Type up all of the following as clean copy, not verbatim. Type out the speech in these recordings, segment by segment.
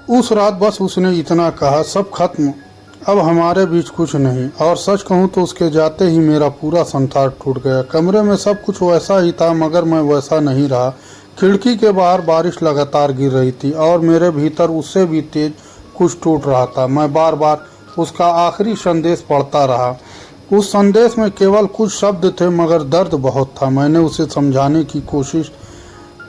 उस रात बस उसने इतना कहा, सब खत्म, अब हमारे बीच कुछ नहीं। और सच कहूँ तो उसके जाते ही मेरा पूरा संसार टूट गया। कमरे में सब कुछ वैसा ही था मगर मैं वैसा नहीं रहा। खिड़की के बाहर बारिश लगातार गिर रही थी और मेरे भीतर उससे भी तेज कुछ टूट रहा था। मैं बार बार उसका आखिरी संदेश पढ़ता रहा। उस संदेश में केवल कुछ शब्द थे मगर दर्द बहुत था। मैंने उसे समझाने की कोशिश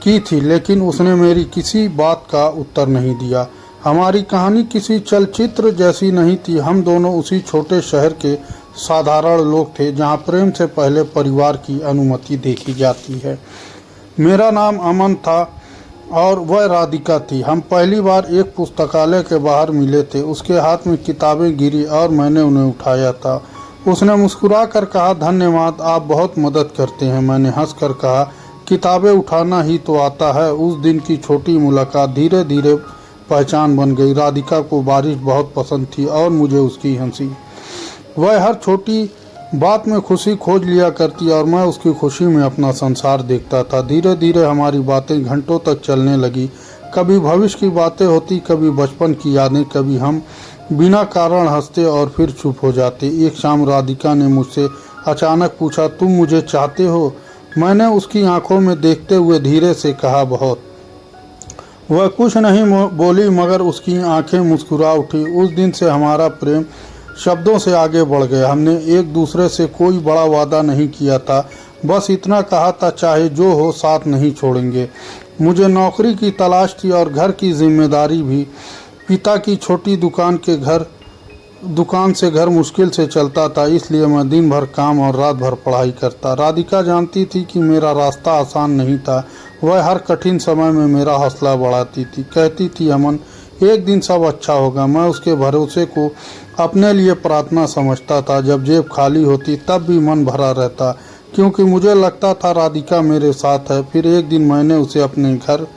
की थी लेकिन उसने मेरी किसी बात का उत्तर नहीं दिया। हमारी कहानी किसी चलचित्र जैसी नहीं थी। हम दोनों उसी छोटे शहर के साधारण लोग थे जहाँ प्रेम से पहले परिवार की अनुमति देखी जाती है। मेरा नाम अमन था और वह राधिका थी। हम पहली बार एक पुस्तकालय के बाहर मिले थे। उसके हाथ में किताबें गिरी और मैंने उन्हें उठाया था। उसने मुस्कुरा कर कहा, धन्यवाद, आप बहुत मदद करते हैं। मैंने हंसकर कहा, किताबें उठाना ही तो आता है। उस दिन की छोटी मुलाकात धीरे धीरे पहचान बन गई। राधिका को बारिश बहुत पसंद थी और मुझे उसकी हंसी। वह हर छोटी बात में खुशी खोज लिया करती और मैं उसकी खुशी में अपना संसार देखता था। धीरे धीरे हमारी बातें घंटों तक चलने लगी। कभी भविष्य की बातें होती, कभी बचपन की यादें, कभी हम बिना कारण हंसते और फिर चुप हो जाते। एक शाम राधिका ने मुझसे अचानक पूछा, तुम मुझे चाहते हो? मैंने उसकी आंखों में देखते हुए धीरे से कहा, बहुत। वह कुछ नहीं बोली मगर उसकी आंखें मुस्कुरा उठी। उस दिन से हमारा प्रेम शब्दों से आगे बढ़ गया। हमने एक दूसरे से कोई बड़ा वादा नहीं किया था, बस इतना कहा था, चाहे जो हो साथ नहीं छोड़ेंगे। मुझे नौकरी की तलाश थी और घर की जिम्मेदारी भी। पिता की छोटी दुकान से घर मुश्किल से चलता था, इसलिए मैं दिन भर काम और रात भर पढ़ाई करता। राधिका जानती थी कि मेरा रास्ता आसान नहीं था। वह हर कठिन समय में मेरा हौसला बढ़ाती थी। कहती थी, अमन, एक दिन सब अच्छा होगा। मैं उसके भरोसे को अपने लिए प्रार्थना समझता था। जब जेब खाली होती तब भी मन भरा रहता, क्योंकि मुझे लगता था राधिका मेरे साथ है। फिर एक दिन मैंने उसे अपने घर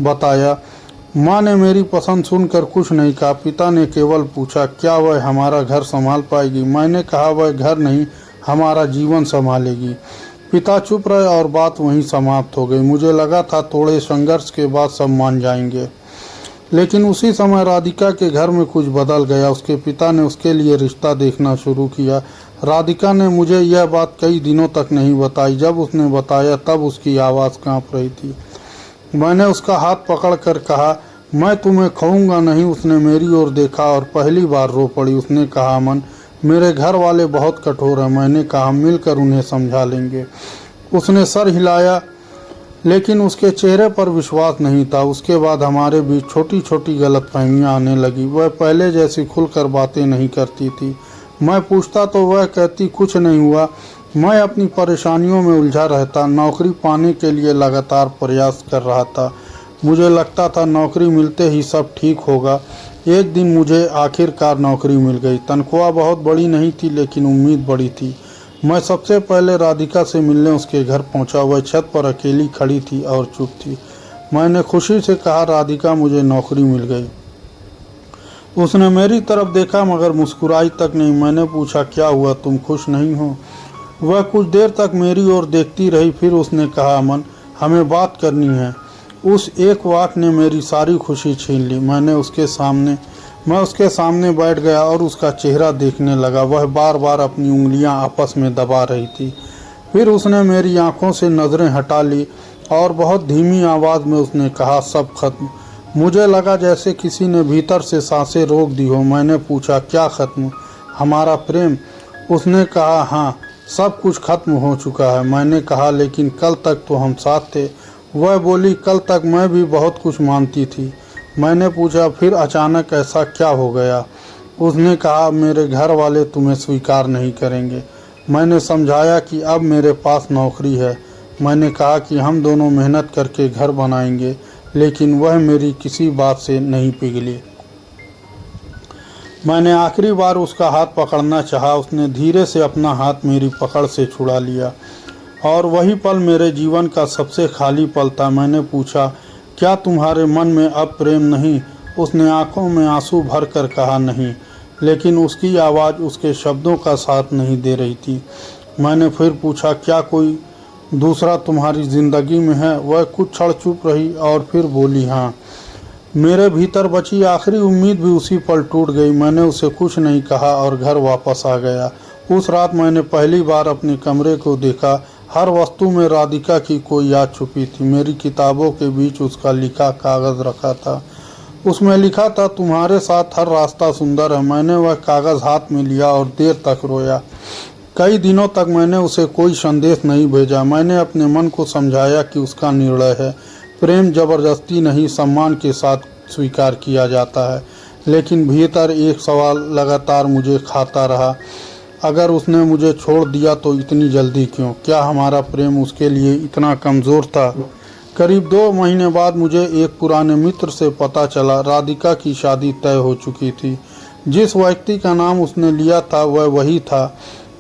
बताया। माँ ने मेरी पसंद सुनकर कुछ नहीं कहा। पिता ने केवल पूछा, क्या वह हमारा घर संभाल पाएगी? मैंने कहा, वह घर नहीं, हमारा जीवन संभालेगी। पिता चुप रहे और बात वहीं समाप्त हो गई। मुझे लगा था थोड़े संघर्ष के बाद सब मान जाएंगे, लेकिन उसी समय राधिका के घर में कुछ बदल गया। उसके पिता ने उसके लिए रिश्ता देखना शुरू किया। राधिका ने मुझे यह बात कई दिनों तक नहीं बताई। जब उसने बताया तब उसकी आवाज़ कांप रही थी। मैंने उसका हाथ पकड़कर कहा, मैं तुम्हें खोऊंगा नहीं। उसने मेरी ओर देखा और पहली बार रो पड़ी। उसने कहा, अमन, मेरे घर वाले बहुत कठोर हैं। मैंने कहा, मिलकर उन्हें समझा लेंगे। उसने सर हिलाया, लेकिन उसके चेहरे पर विश्वास नहीं था। उसके बाद हमारे बीच छोटी छोटी गलतफहमियां आने लगी। वह पहले जैसी खुलकर बातें नहीं करती थी। मैं पूछता तो वह कहती, कुछ नहीं हुआ। मैं अपनी परेशानियों में उलझा रहता। नौकरी पाने के लिए लगातार प्रयास कर रहा था। मुझे लगता था नौकरी मिलते ही सब ठीक होगा। एक दिन मुझे आखिरकार नौकरी मिल गई। तनख्वाह बहुत बड़ी नहीं थी लेकिन उम्मीद बड़ी थी। मैं सबसे पहले राधिका से मिलने उसके घर पहुंचा। वह छत पर अकेली खड़ी थी और चुप थी। मैंने खुशी से कहा, राधिका, मुझे नौकरी मिल गई। उसने मेरी तरफ देखा मगर मुस्कुराई तक नहीं। मैंने पूछा, क्या हुआ, तुम खुश नहीं हो? वह कुछ देर तक मेरी ओर देखती रही। फिर उसने कहा, अमन, हमें बात करनी है। उस एक वाक ने मेरी सारी खुशी छीन ली। मैं उसके सामने बैठ गया और उसका चेहरा देखने लगा। वह बार बार अपनी उंगलियां आपस में दबा रही थी। फिर उसने मेरी आंखों से नज़रें हटा ली और बहुत धीमी आवाज़ में उसने कहा, सब खत्म। मुझे लगा जैसे किसी ने भीतर से सांसें रोक दी हो। मैंने पूछा, क्या खत्म? हमारा प्रेम? उसने कहा, हाँ, सब कुछ खत्म हो चुका है। मैंने कहा, लेकिन कल तक तो हम साथ थे। वह बोली, कल तक मैं भी बहुत कुछ मानती थी। मैंने पूछा, फिर अचानक ऐसा क्या हो गया? उसने कहा, मेरे घर वाले तुम्हें स्वीकार नहीं करेंगे। मैंने समझाया कि अब मेरे पास नौकरी है। मैंने कहा कि हम दोनों मेहनत करके घर बनाएंगे, लेकिन वह मेरी किसी बात से नहीं पिघली। मैंने आखिरी बार उसका हाथ पकड़ना चाहा। उसने धीरे से अपना हाथ मेरी पकड़ से छुड़ा लिया और वही पल मेरे जीवन का सबसे खाली पल था। मैंने पूछा, क्या तुम्हारे मन में अब प्रेम नहीं? उसने आंखों में आंसू भर कर कहा, नहीं, लेकिन उसकी आवाज़ उसके शब्दों का साथ नहीं दे रही थी। मैंने फिर पूछा, क्या कोई दूसरा तुम्हारी ज़िंदगी में है? वह कुछ क्षण चुप रही और फिर बोली, हाँ, मेरे भीतर बची आखिरी उम्मीद भी उसी पल टूट गई। मैंने उसे कुछ नहीं कहा और घर वापस आ गया। उस रात मैंने पहली बार अपने कमरे को देखा। हर वस्तु में राधिका की कोई याद छुपी थी। मेरी किताबों के बीच उसका लिखा कागज़ रखा था। उसमें लिखा था, तुम्हारे साथ हर रास्ता सुंदर है। मैंने वह कागज़ हाथ में लिया और देर तक रोया। कई दिनों तक मैंने उसे कोई संदेश नहीं भेजा। मैंने अपने मन को समझाया कि उसका निर्णय है। प्रेम जबरदस्ती नहीं, सम्मान के साथ स्वीकार किया जाता है। लेकिन भीतर एक सवाल लगातार मुझे खाता रहा, अगर उसने मुझे छोड़ दिया तो इतनी जल्दी क्यों? क्या हमारा प्रेम उसके लिए इतना कमज़ोर था? करीब 2 महीने बाद मुझे एक पुराने मित्र से पता चला, राधिका की शादी तय हो चुकी थी। जिस व्यक्ति का नाम उसने लिया था वह वही था।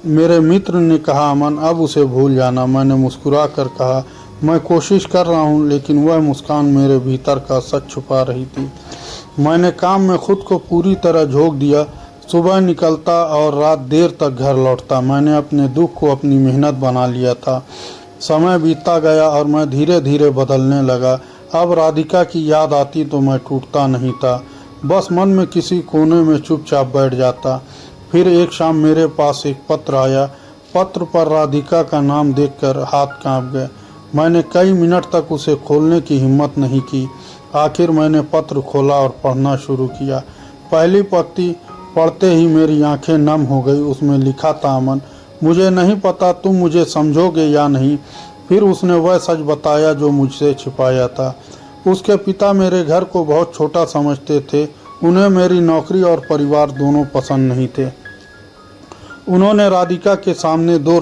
मेरे मित्र ने कहा, अमन अब उसे भूल जाना। मैंने मुस्कुरा कर कहा, मैं कोशिश कर रहा हूँ, लेकिन वह मुस्कान मेरे भीतर का सच छुपा रही थी। मैंने काम में खुद को पूरी तरह झोंक दिया। सुबह निकलता और रात देर तक घर लौटता। मैंने अपने दुख को अपनी मेहनत बना लिया था। समय बीतता गया और मैं धीरे धीरे बदलने लगा। अब राधिका की याद आती तो मैं टूटता नहीं था, बस मन में किसी कोने में चुपचाप बैठ जाता। फिर एक शाम मेरे पास एक पत्र आया। पत्र पर राधिका का नाम देखकर हाथ कांप गए। मैंने कई मिनट तक उसे खोलने की हिम्मत नहीं की। आखिर मैंने पत्र खोला और पढ़ना शुरू किया। पहली पंक्ति पढ़ते ही मेरी आंखें नम हो गई। उसमें लिखा था, अमन मुझे नहीं पता तुम मुझे समझोगे या नहीं। फिर उसने वह सच बताया जो मुझसे छिपाया था। उसके पिता मेरे घर को बहुत छोटा समझते थे। उन्हें मेरी नौकरी और परिवार दोनों पसंद नहीं थे। उन्होंने राधिका के सामने 2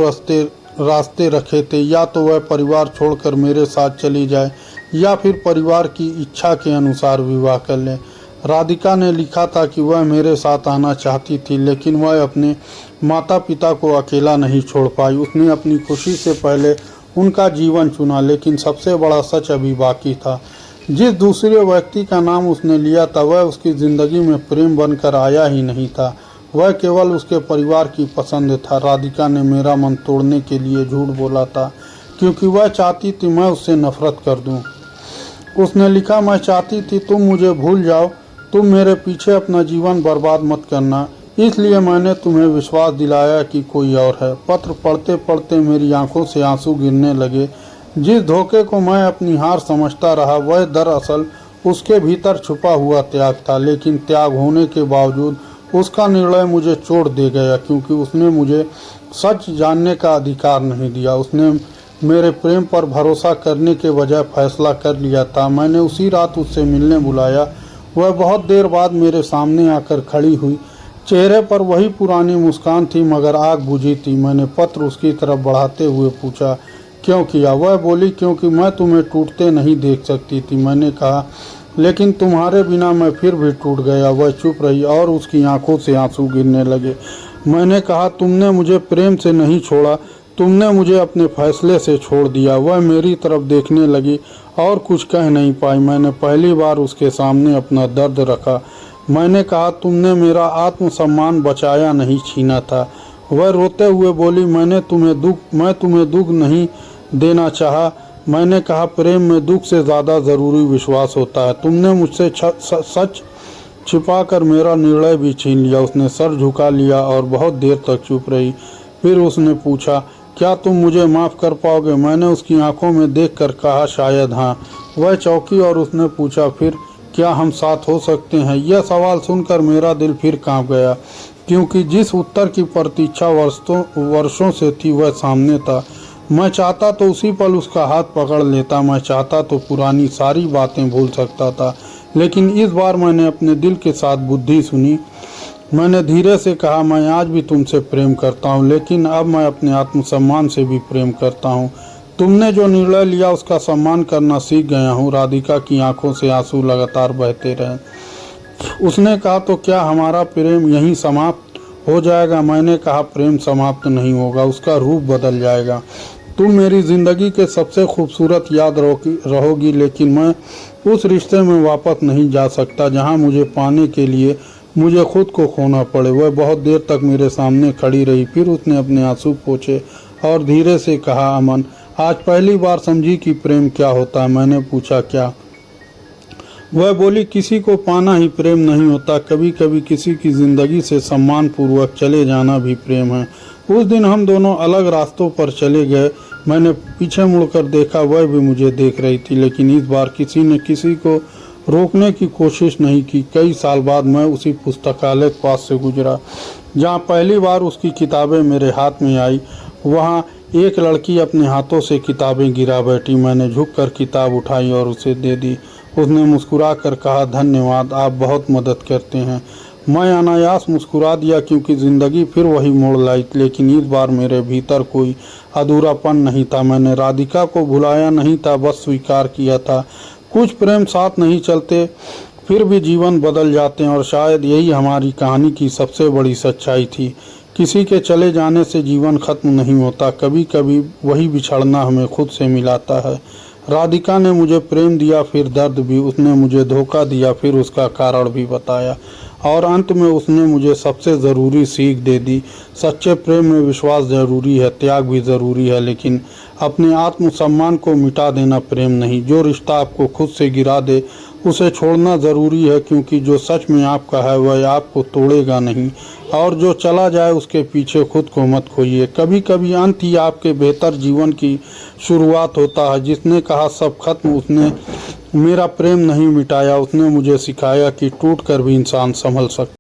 रास्ते रखे थे, या तो वह परिवार छोड़कर मेरे साथ चली जाए या फिर परिवार की इच्छा के अनुसार विवाह कर ले। राधिका ने लिखा था कि वह मेरे साथ आना चाहती थी, लेकिन वह अपने माता पिता को अकेला नहीं छोड़ पाई। उसने अपनी खुशी से पहले उनका जीवन चुना, लेकिन सबसे बड़ा सच अभी बाकी था। जिस दूसरे व्यक्ति का नाम उसने लिया था वह उसकी ज़िंदगी में प्रेम बनकर आया ही नहीं था, वह केवल उसके परिवार की पसंद था। राधिका ने मेरा मन तोड़ने के लिए झूठ बोला था, क्योंकि वह चाहती थी मैं उससे नफरत कर दूं। उसने लिखा, मैं चाहती थी तुम मुझे भूल जाओ, तुम मेरे पीछे अपना जीवन बर्बाद मत करना, इसलिए मैंने तुम्हें विश्वास दिलाया कि कोई और है। पत्र पढ़ते पढ़ते मेरी आंखों से आंसू गिरने लगे। जिस धोखे को मैं अपनी हार समझता रहा वह दरअसल उसके भीतर छुपा हुआ त्याग था। लेकिन त्याग होने के बावजूद उसका निर्णय मुझे चोट दे गया, क्योंकि उसने मुझे सच जानने का अधिकार नहीं दिया। उसने मेरे प्रेम पर भरोसा करने के बजाय फैसला कर लिया था। मैंने उसी रात उससे मिलने बुलाया। वह बहुत देर बाद मेरे सामने आकर खड़ी हुई। चेहरे पर वही पुरानी मुस्कान थी, मगर आग बुझी थी। मैंने पत्र उसकी तरफ बढ़ाते हुए पूछा, क्यों किया? वह बोली, क्योंकि मैं तुम्हें टूटते नहीं देख सकती थी। मैंने कहा, लेकिन तुम्हारे बिना मैं फिर भी टूट गया। वह चुप रही और उसकी आंखों से आंसू गिरने लगे। मैंने कहा, तुमने मुझे प्रेम से नहीं छोड़ा, तुमने मुझे अपने फैसले से छोड़ दिया। वह मेरी तरफ देखने लगी और कुछ कह नहीं पाई। मैंने पहली बार उसके सामने अपना दर्द रखा। मैंने कहा, तुमने मेरा आत्मसम्मान बचाया नहीं, छीना था। वह रोते हुए बोली, मैं तुम्हें दुख नहीं देना चाहा। मैंने कहा, प्रेम में दुख से ज़्यादा ज़रूरी विश्वास होता है। तुमने मुझसे सच छिपाकर मेरा निर्णय भी छीन लिया। उसने सर झुका लिया और बहुत देर तक चुप रही। फिर उसने पूछा, क्या तुम मुझे माफ़ कर पाओगे? मैंने उसकी आंखों में देखकर कहा, शायद हाँ। वह चौंकी और उसने पूछा, फिर क्या हम साथ हो सकते हैं? यह सवाल सुनकर मेरा दिल फिर कांप गया, क्योंकि जिस उत्तर की प्रतीक्षा वर्षों से थी वह सामने था। मैं चाहता तो उसी पल उसका हाथ पकड़ लेता, मैं चाहता तो पुरानी सारी बातें भूल सकता था। लेकिन इस बार मैंने अपने दिल के साथ बुद्धि सुनी। मैंने धीरे से कहा, मैं आज भी तुमसे प्रेम करता हूँ, लेकिन अब मैं अपने आत्मसम्मान से भी प्रेम करता हूँ। तुमने जो निर्णय लिया उसका सम्मान करना सीख गया हूँ। राधिका की आंखों से आंसू लगातार बहते रहे। उसने कहा, तो क्या हमारा प्रेम यहीं समाप्त हो जाएगा? मैंने कहा, प्रेम समाप्त नहीं होगा, उसका रूप बदल जाएगा। तुम मेरी ज़िंदगी के सबसे खूबसूरत याद रहोगी, लेकिन मैं उस रिश्ते में वापस नहीं जा सकता जहाँ मुझे पाने के लिए मुझे खुद को खोना पड़े। वह बहुत देर तक मेरे सामने खड़ी रही। फिर उसने अपने आंसू पोंछे और धीरे से कहा, अमन आज पहली बार समझी कि प्रेम क्या होता है। मैंने पूछा, क्या? वह बोली, किसी को पाना ही प्रेम नहीं होता, कभी कभी किसी की जिंदगी से सम्मान पूर्वक चले जाना भी प्रेम है। उस दिन हम दोनों अलग रास्तों पर चले गए। मैंने पीछे मुड़कर देखा, वह भी मुझे देख रही थी, लेकिन इस बार किसी ने किसी को रोकने की कोशिश नहीं की। कई साल बाद मैं उसी पुस्तकालय के पास से गुजरा जहाँ पहली बार उसकी किताबें मेरे हाथ में आई। वहाँ एक लड़की अपने हाथों से किताबें गिरा बैठी। मैंने झुककर किताब उठाई और उसे दे दी। उसने मुस्कुरा कर कहा, धन्यवाद, आप बहुत मदद करते हैं। मैं अनायास मुस्कुरा दिया क्योंकि ज़िंदगी फिर वही मोड़ लाई, लेकिन इस बार मेरे भीतर कोई अधूरापन नहीं था। मैंने राधिका को भुलाया नहीं था, बस स्वीकार किया था कुछ प्रेम साथ नहीं चलते, फिर भी जीवन बदल जाते हैं। और शायद यही हमारी कहानी की सबसे बड़ी सच्चाई थी। किसी के चले जाने से जीवन खत्म नहीं होता, कभी कभी वही बिछड़ना हमें खुद से मिलाता है। राधिका ने मुझे प्रेम दिया, फिर दर्द भी। उसने मुझे धोखा दिया, फिर उसका कारण भी बताया, और अंत में उसने मुझे सबसे ज़रूरी सीख दे दी। सच्चे प्रेम में विश्वास ज़रूरी है, त्याग भी ज़रूरी है, लेकिन अपने आत्मसम्मान को मिटा देना प्रेम नहीं। जो रिश्ता आपको खुद से गिरा दे उसे छोड़ना ज़रूरी है, क्योंकि जो सच में आपका है वह आपको तोड़ेगा नहीं, और जो चला जाए उसके पीछे खुद को मत खोइए। कभी कभी अंत ही आपके बेहतर जीवन की शुरुआत होता है। जिसने कहा सब खत्म, उसने मेरा प्रेम नहीं मिटाया, उसने मुझे सिखाया कि टूट कर भी इंसान संभल सकता।